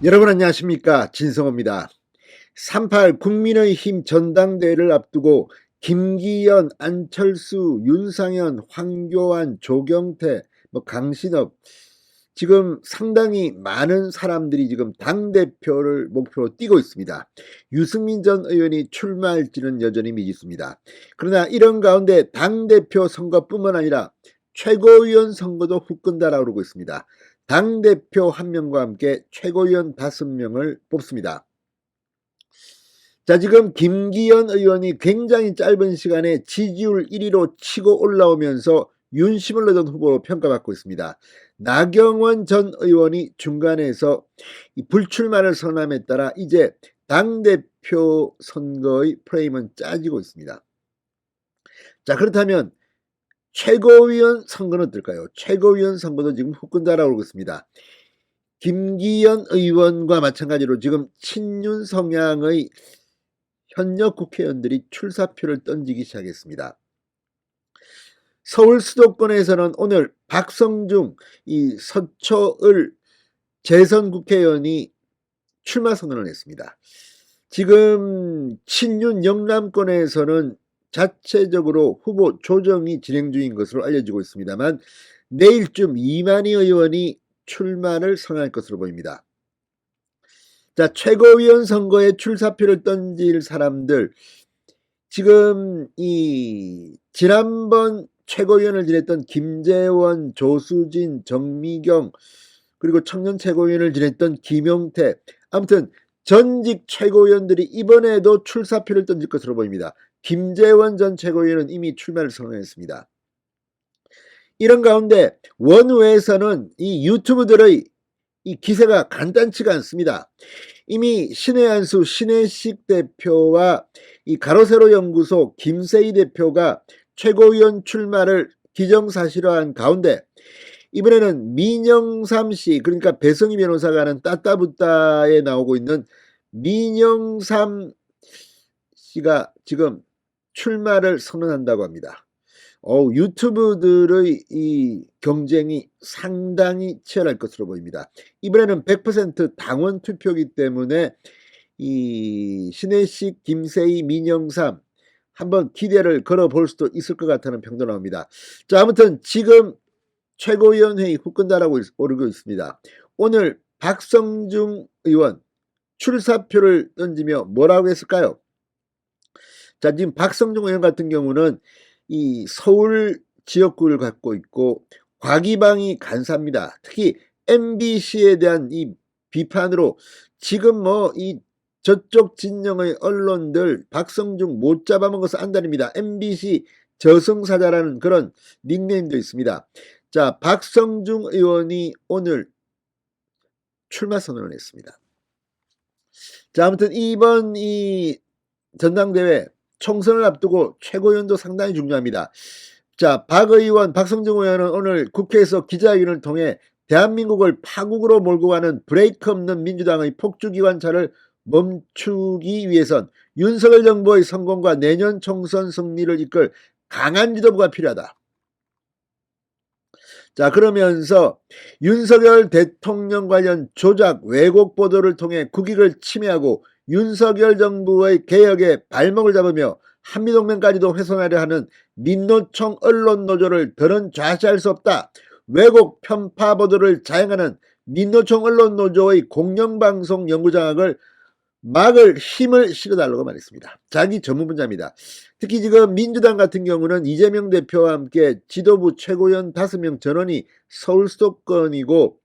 여러분 안녕하십니까, 진성호입니다. 3.8 국민의힘 전당대회를 앞두고 김기현, 안철수, 윤상현, 황교안, 조경태, 강신업, 지금 상당히 많은 사람들이 지금 당대표를 목표로 뛰고 있습니다. 유승민 전 의원이 출마할지는 여전히 미지수입니다. 그러나 이런 가운데 당대표 선거뿐만 아니라 최고위원 선거도 후끈 달아오르고 있습니다. 당대표 1명과 함께 최고위원 5명을 뽑습니다. 자, 지금 김기현 의원이 굉장히 짧은 시간에 지지율 1위로 치고 올라오면서 윤심을 얻은 후보로 평가받고 있습니다. 나경원 전 의원이 중간에서 불출마를 선언함에 따라 이제 당대표 선거의 프레임은 짜지고 있습니다. 자, 그렇다면 최고위원 선거는 어떨까요? 최고위원 선거도 지금 후끈 달아오르고 있습니다. 김기현 의원과 마찬가지로 지금 친윤 성향의 현역 국회의원들이 출사표를 던지기 시작했습니다. 서울 수도권에서는 오늘 박성중 이 서초을 재선 국회의원이 출마 선언을 했습니다. 지금 친윤 영남권에서는 자체적으로 후보 조정이 진행 중인 것으로 알려지고 있습니다만 내일쯤 이만희 의원이 출마를 선언할 것으로 보입니다. 자, 최고위원 선거에 출사표를 던질 사람들, 지금 지난번 최고위원을 지냈던 김재원, 조수진, 정미경, 그리고 청년 최고위원을 지냈던 김용태, 아무튼 전직 최고위원들이 이번에도 출사표를 던질 것으로 보입니다. 김재원 전 최고위원은 이미 출마를 선언했습니다. 이런 가운데 원외에서는 이 유튜브들의 이 기세가 간단치가 않습니다. 이미 신의 한수 신혜식 대표와 이 가로세로 연구소 김세희 대표가 최고위원 출마를 기정사실화한 가운데 이번에는 민영삼 씨, 그러니까 배성희 변호사가 하는 따따붙다에 나오고 있는 민영삼 씨가 지금 출마를 선언한다고 합니다. 유튜브들의 이 경쟁이 상당히 치열할 것으로 보입니다. 이번에는 100% 당원 투표이기 때문에 이 신혜식, 김세희, 민영삼 한번 기대를 걸어볼 수도 있을 것 같다는 평도 나옵니다. 자, 아무튼 지금 최고위원회의 후끈 달아오르고 있습니다. 오늘 박성중 의원 출사표를 던지며 뭐라고 했을까요? 자, 지금 박성중 의원 같은 경우는 이 서울 지역구를 갖고 있고 과기방이 간사입니다. 특히 MBC에 대한 이 비판으로 지금 이 저쪽 진영의 언론들 박성중 못 잡아먹어서 안달입니다. MBC 저승사자라는 그런 닉네임도 있습니다. 자, 박성중 의원이 오늘 출마 선언을 했습니다. 자, 아무튼 이번 이 전당대회 총선을 앞두고 최고위원도 상당히 중요합니다. 자, 박 의원, 박성중 의원은 오늘 국회에서 기자회견을 통해 대한민국을 파국으로 몰고 가는 브레이크 없는 민주당의 폭주기관차를 멈추기 위해선 윤석열 정부의 성공과 내년 총선 승리를 이끌 강한 지도부가 필요하다. 자, 그러면서 윤석열 대통령 관련 조작 왜곡 보도를 통해 국익을 침해하고 윤석열 정부의 개혁에 발목을 잡으며 한미동맹까지도 훼손하려 하는 민노총 언론노조를 더는 좌시할 수 없다. 왜곡 편파 보도를 자행하는 민노총 언론노조의 공영방송 연구장악을 막을 힘을 실어달라고 말했습니다. 자기 전문 분야입니다. 특히 지금 민주당 같은 경우는 이재명 대표와 함께 지도부 최고위원 5명 전원이 서울 수도권이고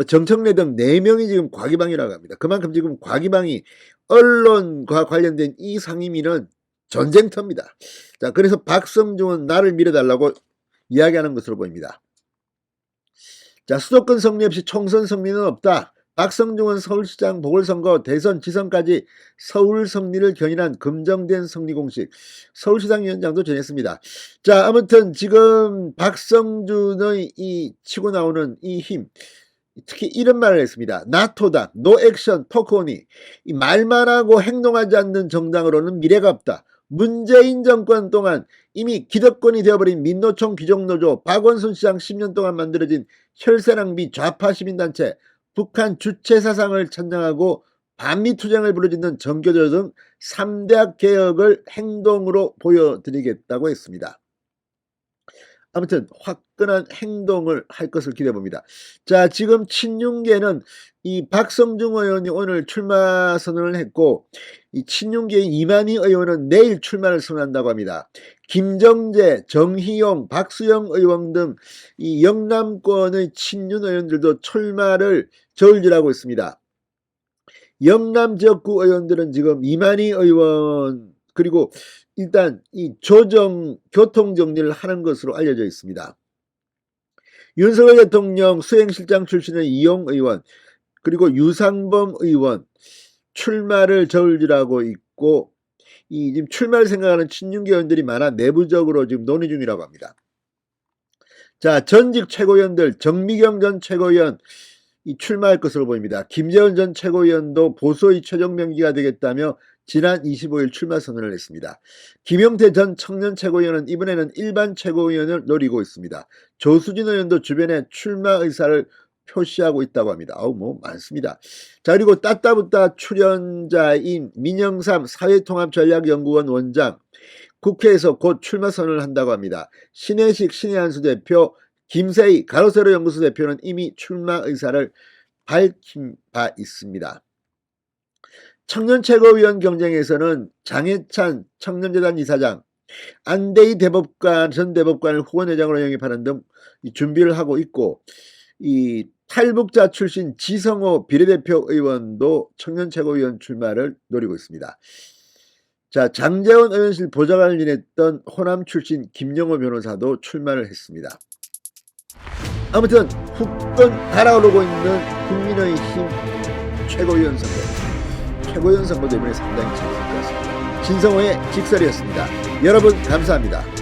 정청래 등 4명이 지금 과기방이라고 합니다. 그만큼 지금 과기방이 언론과 관련된 이 상임위는 전쟁터입니다. 자, 그래서 박성중은 나를 밀어달라고 이야기하는 것으로 보입니다. 자, 수도권 승리 없이 총선 승리는 없다. 박성중은 서울시장 보궐선거 대선 지선까지 서울 승리를 견인한 검증된 승리 공식, 서울시장위원장도 전했습니다. 자, 아무튼 지금 박성준의 이 치고 나오는 이 힘, 특히 이런 말을 했습니다. 나토당, 노 액션, 토크오니, 이 말만 하고 행동하지 않는 정당으로는 미래가 없다. 문재인 정권 동안 이미 기득권이 되어버린 민노총 귀족노조, 박원순 시장 10년 동안 만들어진 혈세낭비 좌파 시민단체, 북한 주체 사상을 찬양하고 반미 투쟁을 부르짖는 정교조 등 3대학 개혁을 행동으로 보여드리겠다고 했습니다. 아무튼 화끈한 행동을 할 것을 기대해 봅니다. 자, 지금 친윤계는 이 박성중 의원이 오늘 출마 선언을 했고, 이 친윤계의 이만희 의원은 내일 출마를 선언한다고 합니다. 김정재, 정희용, 박수영 의원 등 이 영남권의 친윤 의원들도 출마를 저울질하고 있습니다. 영남 지역구 의원들은 지금 이만희 의원 그리고 일단 이 교통 정리를 하는 것으로 알려져 있습니다. 윤석열 대통령 수행실장 출신의 이용 의원 그리고 유상범 의원 출마를 저울질하고 있고, 지금 출마를 생각하는 친윤계 의원들이 많아 내부적으로 지금 논의 중이라고 합니다. 자, 전직 최고위원들 정미경 전 최고위원 출마할 것으로 보입니다. 김재원 전 최고위원도 보수의 최종 명기가 되겠다며 지난 25일 출마 선언을 했습니다. 김용태 전 청년 최고위원은 이번에는 일반 최고위원을 노리고 있습니다. 조수진 의원도 주변에 출마 의사를 표시하고 있다고 합니다. 많습니다. 자, 그리고 따따붙다 출연자인 민영삼 사회통합전략연구원 원장 국회에서 곧 출마 선언을 한다고 합니다. 신혜식 신혜한수 대표, 김세희 가로세로 연구소 대표는 이미 출마 의사를 밝힌 바 있습니다. 청년 최고위원 경쟁에서는 장해찬 청년재단 이사장, 안대희 전 대법관을 후원회장으로 영입하는 등 준비를 하고 있고, 이 탈북자 출신 지성호 비례대표 의원도 청년 최고위원 출마를 노리고 있습니다. 자, 장제원 의원실 보좌관을 지냈던 호남 출신 김영호 변호사도 출마를 했습니다. 아무튼 후끈 달아오르고 있는 국민의힘 최고위원 선거도 이번에 상당히 재밌을 것 같습니다. 진성호의 직설이었습니다. 여러분 감사합니다.